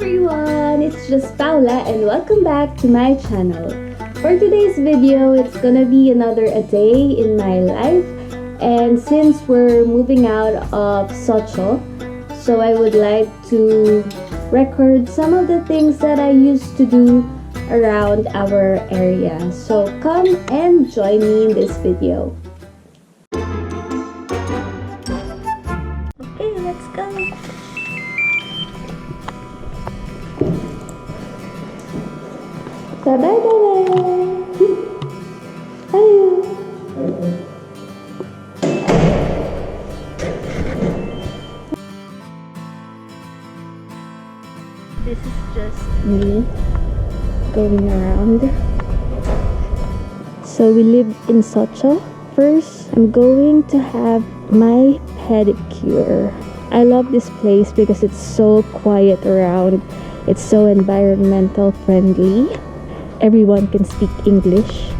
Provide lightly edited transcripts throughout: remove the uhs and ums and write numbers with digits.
everyone, it's just Paula and welcome back to my channel. For today's video, it's gonna be another a day in my life, and since we're moving out of Socho, so I would like to record some of the things that I used to do around our area. So come and join me in this video. Okay, let's go. Bye-bye, bye-bye. Hallyu. This is just me going around. So we live in Socho. First, I'm going to have my pedicure. I love this place because it's so quiet around. It's so environmental friendly. Everyone can speak English,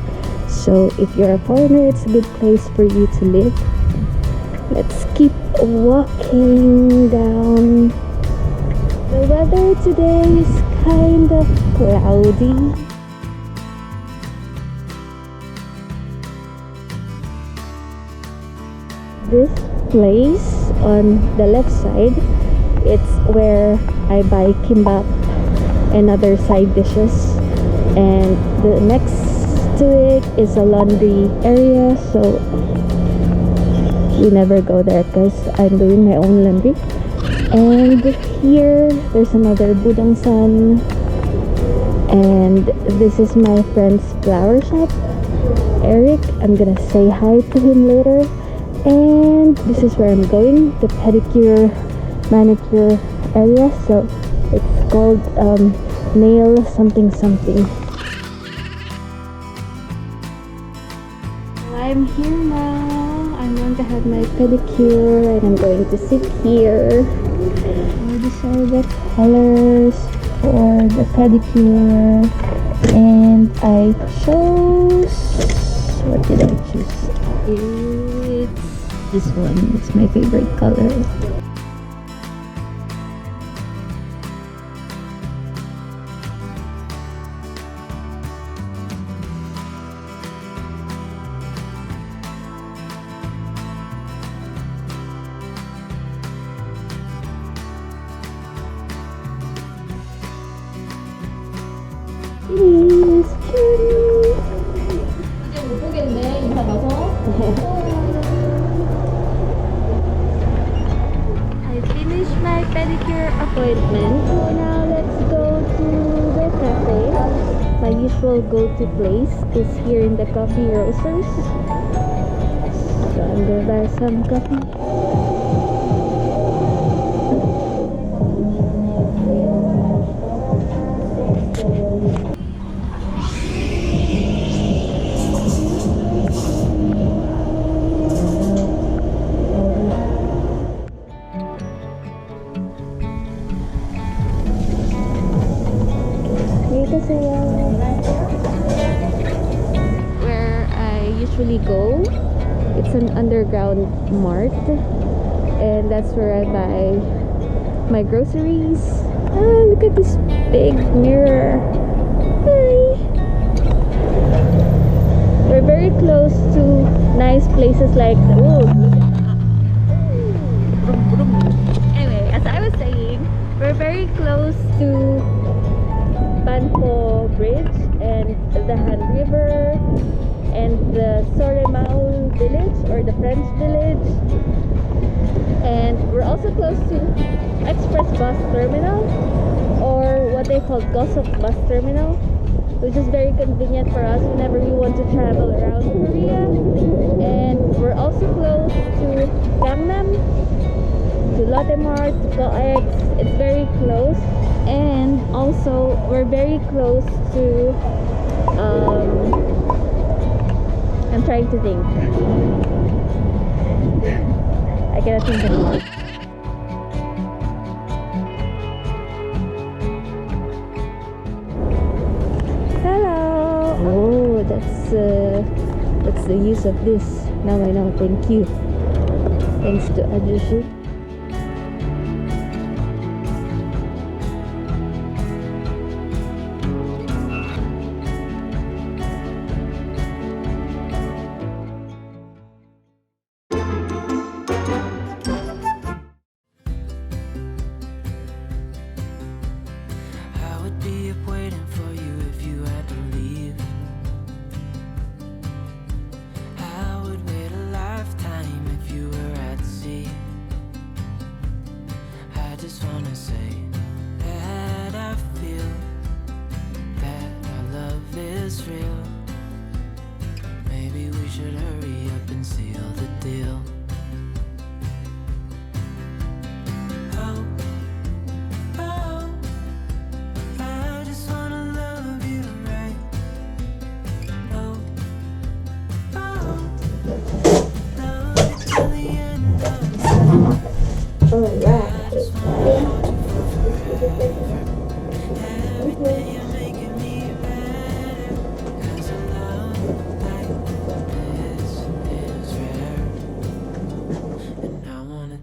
so if you're a foreigner, it's a good place for you to live. Let's keep walking down. The weather today is kind of cloudy. This place on the left side, it's where I buy kimbap and other side dishes. And the next to it is a laundry area, so we never go there because I'm doing my own laundry. And here there's another budangsan, and this is my friend's flower shop, Eric. I'm gonna say hi to him later. And this is where I'm going, the pedicure manicure area. So it's called nail something something. I'm here now. I'm going to have my pedicure and I'm going to sit here. These are the colors for the pedicure, and I chose, what did I choose? It's this one. It's my favorite color. I finished my pedicure appointment. So now let's go to the cafe. My usual go-to place is here in the Coffee Roasters. So I'm gonna buy some coffee. Where I usually go, it's an underground mart, and that's where I buy my groceries. Oh, look at this big mirror. Hi. We're very close to nice places like anyway, as I was saying, we're very close to Banpo Bridge and the Han River and the Soremao village, or the French village, and we're also close to Express Bus Terminal, or what they call Gossip Bus Terminal, which is very convenient for us whenever we want to travel around Korea. And we're also close to Gangnam, to Lotte Mart, to Coex. It's very close. And also we're very close to I'm trying to think. I cannot think anymore. Hello. Oh, that's the use of this. Now I know. Thank you. Thanks to Adobe.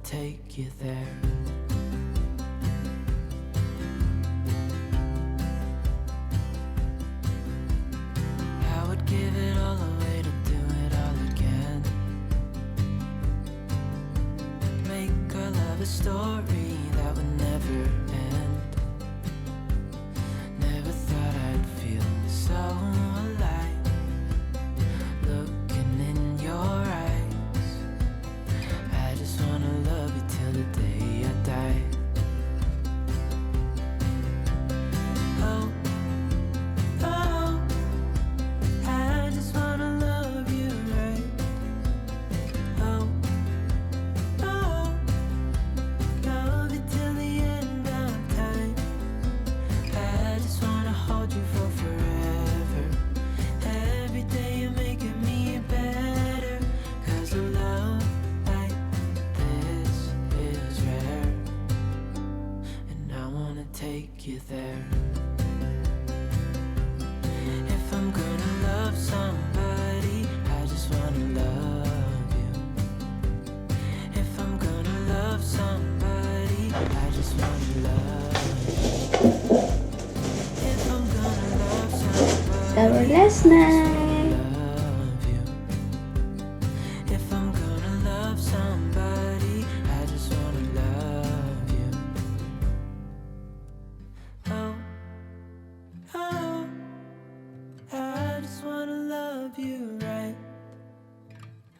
Take you there. I would give it all away to do it all again. Make our love a story that would never end. Never thought I'd feel so alive, looking in your eyes. I just wanna love you till the day I die. Oh, oh, I just wanna love you right. Oh, oh, love you till the end of time. I just wanna hold you for forever. Every day you're making me better, 'cause a love like this is rare, and I wanna take you there. If I'm gonna love somebody, I just wanna love you. If I'm gonna love somebody, I just wanna love you. If I'm gonna love somebody, Our last night. love you. If I'm gonna love somebody, I just wanna love you. Oh, oh, I just wanna love you right.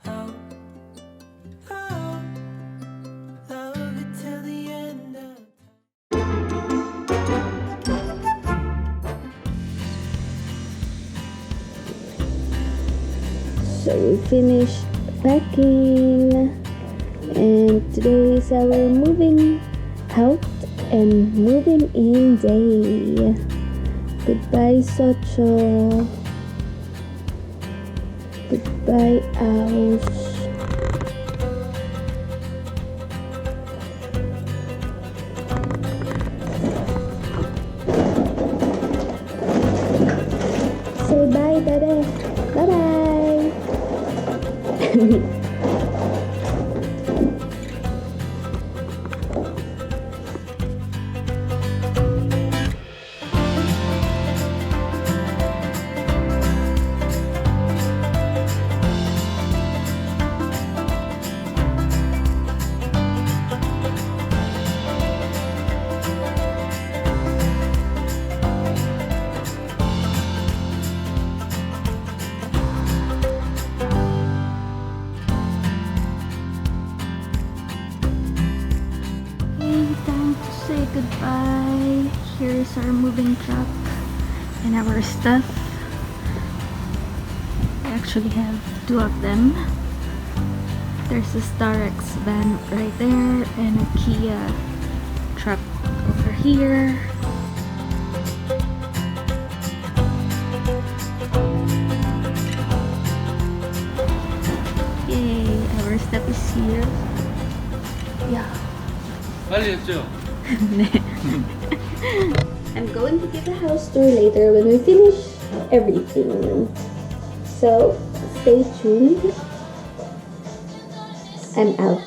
Oh, oh, love you till the end of So we finished packing, and today is our moving out and moving in day. Goodbye, Socho. Goodbye, house. Say bye, Dada. Bye-bye. Time to say goodbye. Here's our moving truck and our stuff. We actually have two of them. There's a Starex van right there and a Kia truck over here. Yay, our stuff is here. Yeah. 빨리 I'm going to give a house tour later when we finish everything. So, stay tuned. I'm out.